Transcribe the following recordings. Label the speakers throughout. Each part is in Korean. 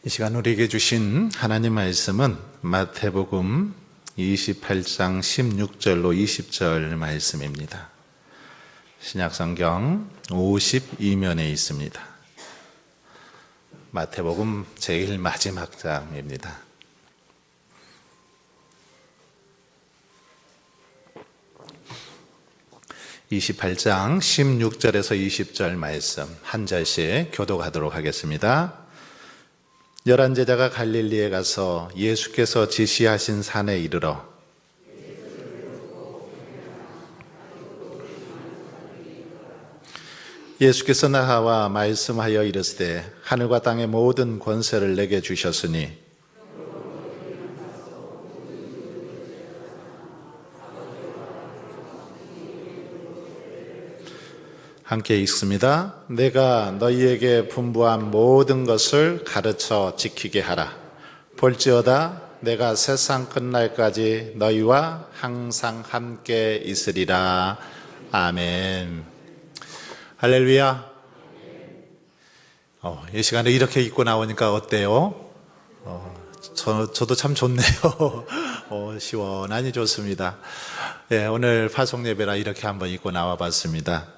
Speaker 1: 이 시간 우리에게 주신 하나님 말씀은 마태복음 28장 16절로 20절 말씀입니다. 신약성경 52면에 있습니다. 마태복음 제일 마지막 장입니다. (28장) 16절에서 20절 말씀 한 절씩 교독하도록 하겠습니다. 11 제자가 갈릴리에 가서 예수께서 지시하신 산에 이르러 예수께서 나와 말씀하여 이르시되 하늘과 땅의 모든 권세를 내게 주셨으니 함께 읽습니다. 내가 너희에게 분부한 모든 것을 가르쳐 지키게 하라. 볼지어다 내가 세상 끝날까지 너희와 항상 함께 있으리라. 아멘. 할렐루야. 이 시간에 이렇게 읽고 나오니까 어때요? 저도 참 좋네요. 시원하니 좋습니다. 예, 오늘 파송 예배라 이렇게 한번 읽고 나와 봤습니다.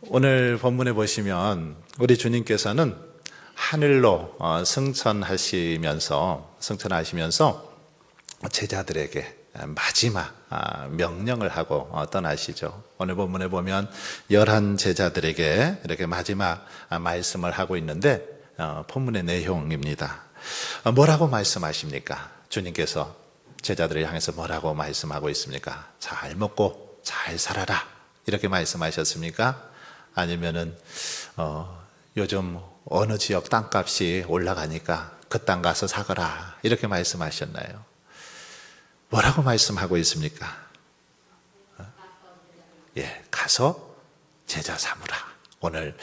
Speaker 1: 오늘 본문에 보시면 우리 주님께서는 하늘로 승천하시면서 제자들에게 마지막 명령을 하고 떠나시죠. 오늘 본문에 보면 11 제자들에게 이렇게 마지막 말씀을 하고 있는데 본문의 내용입니다. 뭐라고 말씀하십니까? 주님께서 제자들을 향해서 뭐라고 말씀하고 있습니까? 잘 먹고 잘 살아라 이렇게 말씀하셨습니까? 아니면은 요즘 어느 지역 땅값이 올라가니까 그 땅 가서 사거라 이렇게 말씀하셨나요? 뭐라고 말씀하고 있습니까? 가서 제자 삼으라. 오늘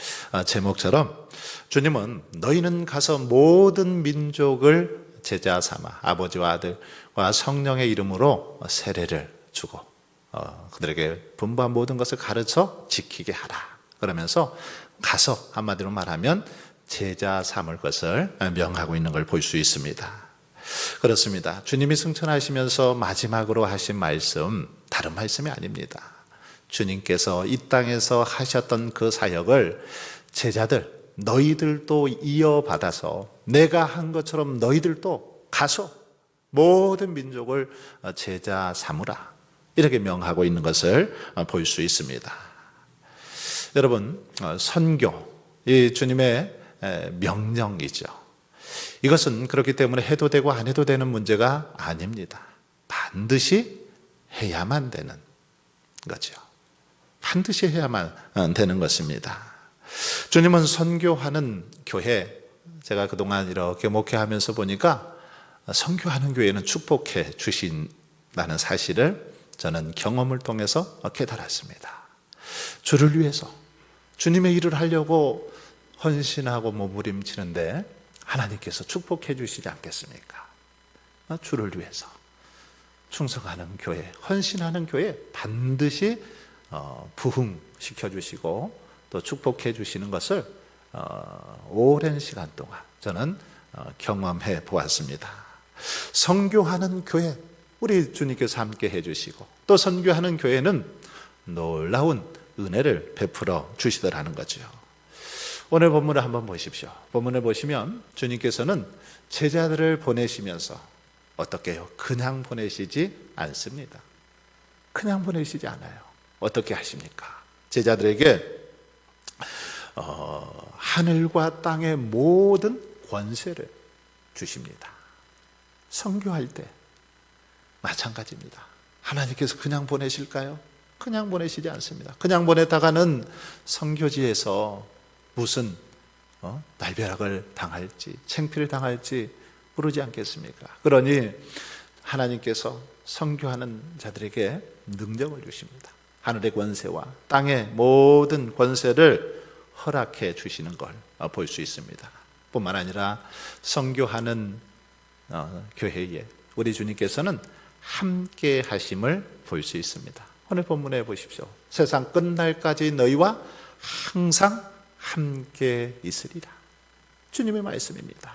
Speaker 1: 제목처럼 주님은 너희는 가서 모든 민족을 제자 삼아 아버지와 아들과 성령의 이름으로 세례를 주고 그들에게 분부한 모든 것을 가르쳐 지키게 하라. 그러면서 가서 한마디로 말하면 제자 삼을 것을 명하고 있는 걸 볼 수 있습니다. 그렇습니다. 주님이 승천하시면서 마지막으로 하신 말씀 다른 말씀이 아닙니다. 주님께서 이 땅에서 하셨던 그 사역을 제자들 너희들도 이어받아서 내가 한 것처럼 너희들도 가서 모든 민족을 제자 삼으라 이렇게 명하고 있는 것을 볼 수 있습니다. 여러분, 선교, 이 주님의 명령이죠. 이것은 그렇기 때문에 해도 되고 안 해도 되는 문제가 아닙니다. 반드시 해야만 되는 거죠. 반드시 해야만 되는 것입니다. 주님은 선교하는 교회, 제가 그동안 이렇게 목회하면서 보니까 선교하는 교회는 축복해 주신다는 사실을 저는 경험을 통해서 깨달았습니다. 주를 위해서 주님의 일을 하려고 헌신하고 몸부림치는데 하나님께서 축복해 주시지 않겠습니까? 주를 위해서 충성하는 교회, 헌신하는 교회 반드시 부흥시켜 주시고 또 축복해 주시는 것을 오랜 시간 동안 저는 경험해 보았습니다. 선교하는 교회, 우리 주님께서 함께 해주시고 또 선교하는 교회는 놀라운 은혜를 베풀어 주시더라는 거죠. 오늘 본문을 한번 보십시오. 본문을 보시면 주님께서는 제자들을 보내시면서 어떻게 해요? 그냥 보내시지 않습니다. 그냥 보내시지 않아요. 어떻게 하십니까? 제자들에게 하늘과 땅의 모든 권세를 주십니다. 선교할 때 마찬가지입니다. 하나님께서 그냥 보내실까요? 그냥 보내시지 않습니다. 그냥 보냈다가는 선교지에서 무슨 날벼락을 당할지 창피를 당할지 모르지 않겠습니까? 그러니 하나님께서 선교하는 자들에게 능력을 주십니다. 하늘의 권세와 땅의 모든 권세를 허락해 주시는 걸 볼 수 있습니다. 뿐만 아니라 선교하는 교회에 우리 주님께서는 함께 하심을 볼 수 있습니다. 오늘 본문에 보십시오. 세상 끝날까지 너희와 항상 함께 있으리라. 주님의 말씀입니다.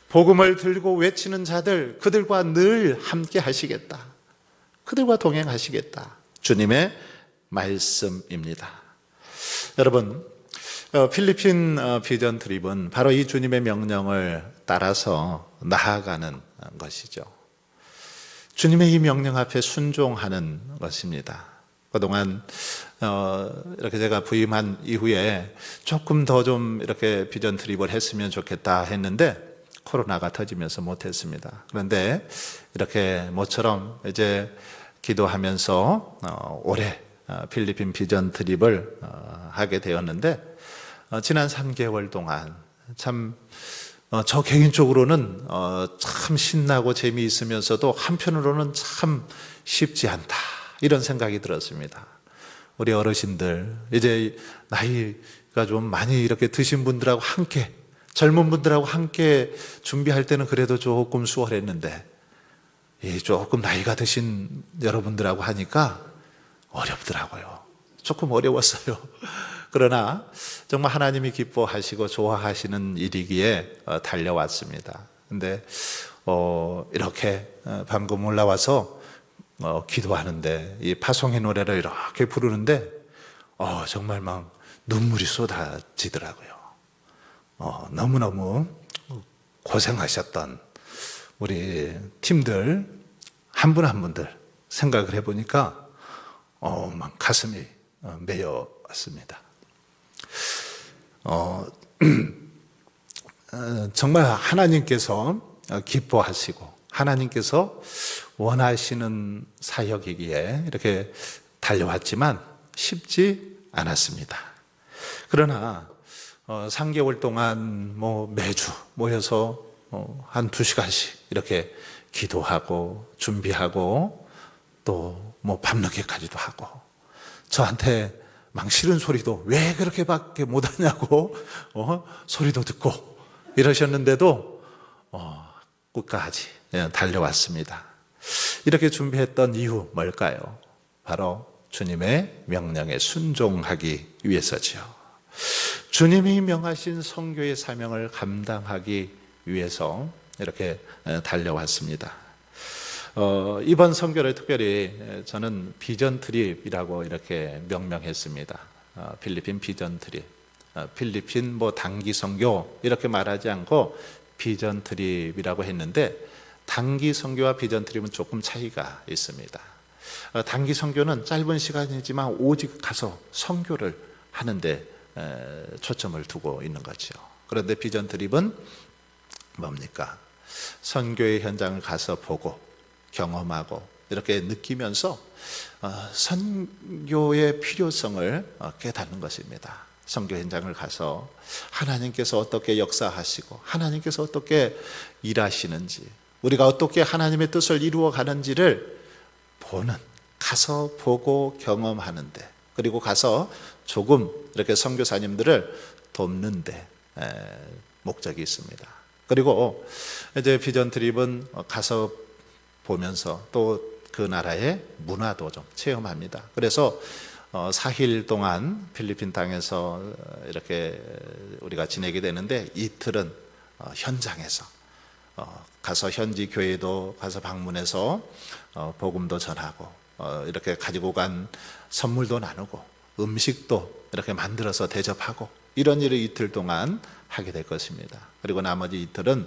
Speaker 1: 복음을 들고 외치는 자들, 그들과 늘 함께 하시겠다. 그들과 동행하시겠다. 주님의 말씀입니다. 여러분, 필리핀 비전 트립은 바로 이 주님의 명령을 따라서 나아가는 것이죠. 주님의 이 명령 앞에 순종하는 것입니다. 그동안 이렇게 제가 부임한 이후에 조금 더 좀 이렇게 비전 트립을 했으면 좋겠다 했는데 코로나가 터지면서 못했습니다. 그런데 이렇게 모처럼 이제 기도하면서 올해 필리핀 비전 트립을 하게 되었는데 지난 3개월 동안 참 저 개인적으로는 참 신나고 재미있으면서도 한편으로는 참 쉽지 않다 이런 생각이 들었습니다. 우리 어르신들 이제 나이가 좀 많이 이렇게 드신 분들하고 함께 젊은 분들하고 함께 준비할 때는 그래도 조금 수월했는데 조금 나이가 드신 여러분들하고 하니까 어렵더라고요. 조금 어려웠어요. 그러나 정말 하나님이 기뻐하시고 좋아하시는 일이기에 달려왔습니다. 근데 이렇게 방금 올라와서 기도하는데 이 파송의 노래를 이렇게 부르는데 정말 막 눈물이 쏟아지더라고요. 너무너무 고생하셨던 우리 팀들 한 분 한 분들 생각을 해보니까 막 가슴이 메여왔습니다. 정말 하나님께서 기뻐하시고 하나님께서 원하시는 사역이기에 이렇게 달려왔지만 쉽지 않았습니다. 그러나 3개월 동안 매주 모여서 한 2시간씩 이렇게 기도하고 준비하고 또 밤늦게까지도 하고 저한테 막 싫은 소리도 왜 그렇게밖에 못하냐고 소리도 듣고 이러셨는데도 끝까지 달려왔습니다. 이렇게 준비했던 이유 뭘까요? 바로 주님의 명령에 순종하기 위해서죠. 주님이 명하신 선교의 사명을 감당하기 위해서 이렇게 달려왔습니다. 이번 선교를 특별히 저는 비전 트립이라고 이렇게 명명했습니다. 필리핀 비전 트립, 필리핀 단기 선교 이렇게 말하지 않고 비전 트립이라고 했는데 단기 선교와 비전 트립은 조금 차이가 있습니다. 단기 선교는 짧은 시간이지만 오직 가서 선교를 하는데 초점을 두고 있는 거죠. 그런데 비전 트립은 뭡니까? 선교의 현장을 가서 보고 경험하고 이렇게 느끼면서 선교의 필요성을 깨닫는 것입니다. 선교 현장을 가서 하나님께서 어떻게 역사하시고 하나님께서 어떻게 일하시는지 우리가 어떻게 하나님의 뜻을 이루어 가는지를 가서 보고 경험하는데 그리고 가서 조금 이렇게 선교사님들을 돕는데 목적이 있습니다. 그리고 이제 비전 트립은 가서 보면서 또 그 나라의 문화도 좀 체험합니다. 그래서 4일 동안 필리핀 땅에서 이렇게 우리가 지내게 되는데 이틀은 현장에서 가서 현지 교회도 가서 방문해서 복음도 전하고 이렇게 가지고 간 선물도 나누고 음식도 이렇게 만들어서 대접하고 이런 일을 이틀 동안 하게 될 것입니다. 그리고 나머지 이틀은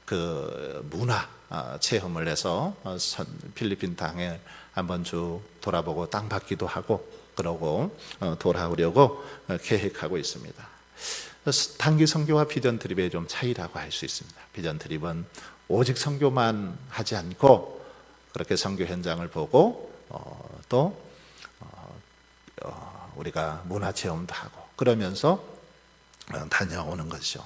Speaker 1: 그 문화 체험을 해서 필리핀 땅에 한번 쭉 돌아보고 땅 받기도 하고 그러고 돌아오려고 계획하고 있습니다. 단기 선교와 비전 트립의 좀 차이라고 할 수 있습니다. 비전 트립은 오직 선교만 하지 않고 그렇게 선교 현장을 보고 또 우리가 문화 체험도 하고 그러면서 다녀오는 것이죠.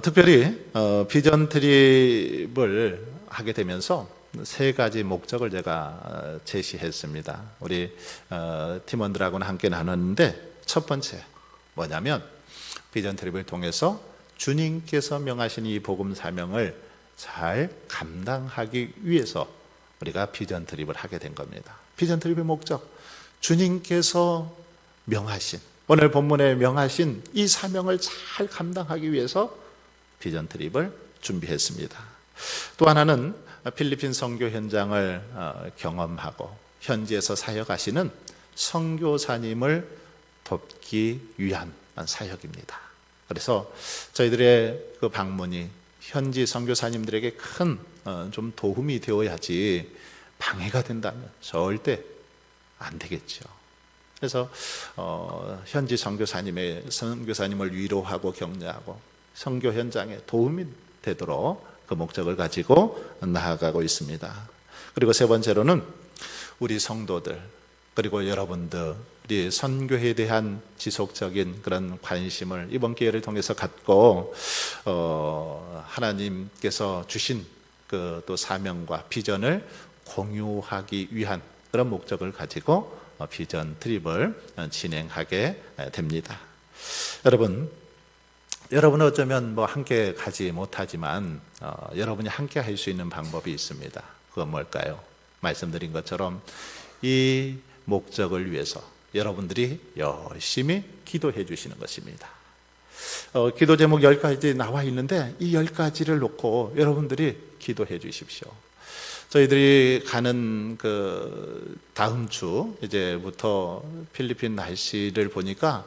Speaker 1: 특별히 비전 트립을 하게 되면서 3가지 목적을 제가 제시했습니다. 우리 팀원들하고는 함께 나눴는데 첫 번째 뭐냐면 비전 트립을 통해서 주님께서 명하신 이 복음 사명을 잘 감당하기 위해서 우리가 비전 트립을 하게 된 겁니다. 비전 트립의 목적, 주님께서 명하신 오늘 본문에 명하신 이 사명을 잘 감당하기 위해서 비전 트립을 준비했습니다. 또 하나는 필리핀 선교 현장을 경험하고 현지에서 사역하시는 선교사님을 돕기 위한 사역입니다. 그래서 저희들의 그 방문이 현지 선교사님들에게 큰 좀 도움이 되어야지 방해가 된다면 절대 안 되겠죠. 그래서 현지 선교사님을 위로하고 격려하고 선교 현장에 도움이 되도록 그 목적을 가지고 나아가고 있습니다. 그리고 세 번째로는 우리 성도들 그리고 여러분들이 선교에 대한 지속적인 그런 관심을 이번 기회를 통해서 갖고 하나님께서 주신 그 또 사명과 비전을 공유하기 위한 그런 목적을 가지고 비전 트립을 진행하게 됩니다. 여러분 어쩌면 함께 가지 못하지만 여러분이 함께 할 수 있는 방법이 있습니다. 그건 뭘까요? 말씀드린 것처럼 이 목적을 위해서 여러분들이 열심히 기도해 주시는 것입니다. 기도 제목 10가지 나와 있는데 이 10가지를 놓고 여러분들이 기도해 주십시오. 저희들이 가는 그 다음 주 이제부터 필리핀 날씨를 보니까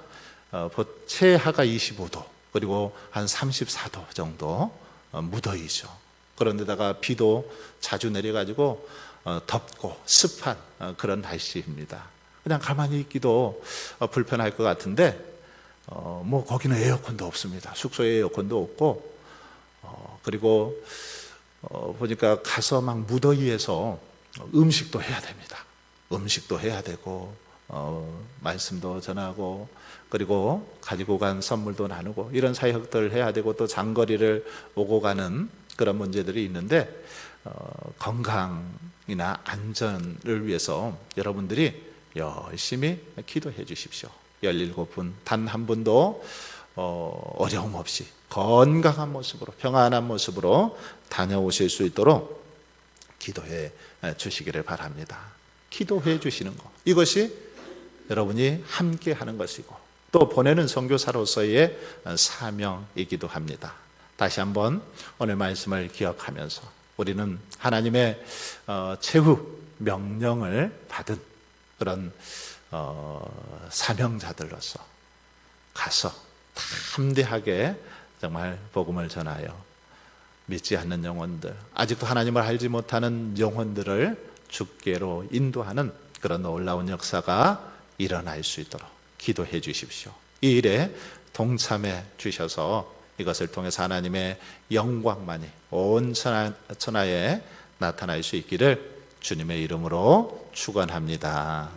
Speaker 1: 최하가 25도 그리고 한 34도 정도 무더위죠. 그런데다가 비도 자주 내려가지고 덥고 습한 그런 날씨입니다. 그냥 가만히 있기도 불편할 것 같은데 뭐 거기는 에어컨도 없습니다. 숙소에 에어컨도 없고 그리고 보니까 가서 막 무더위에서 음식도 해야 됩니다. 음식도 해야 되고 말씀도 전하고 그리고 가지고 간 선물도 나누고 이런 사역들을 해야 되고 또 장거리를 오고 가는 그런 문제들이 있는데 건강이나 안전을 위해서 여러분들이 열심히 기도해 주십시오. 17분 단 한 분도 어려움 없이 건강한 모습으로 평안한 모습으로 다녀오실 수 있도록 기도해 주시기를 바랍니다. 기도해 주시는 것 이것이 여러분이 함께 하는 것이고 또 보내는 선교사로서의 사명이기도 합니다. 다시 한번 오늘 말씀을 기억하면서 우리는 하나님의 최후 명령을 받은 그런 사명자들로서 가서 담대하게 정말 복음을 전하여 믿지 않는 영혼들, 아직도 하나님을 알지 못하는 영혼들을 주께로 인도하는 그런 놀라운 역사가 일어날 수 있도록 기도해 주십시오. 이 일에 동참해 주셔서 이것을 통해서 하나님의 영광만이 온 천하에 나타날 수 있기를 주님의 이름으로 축원합니다.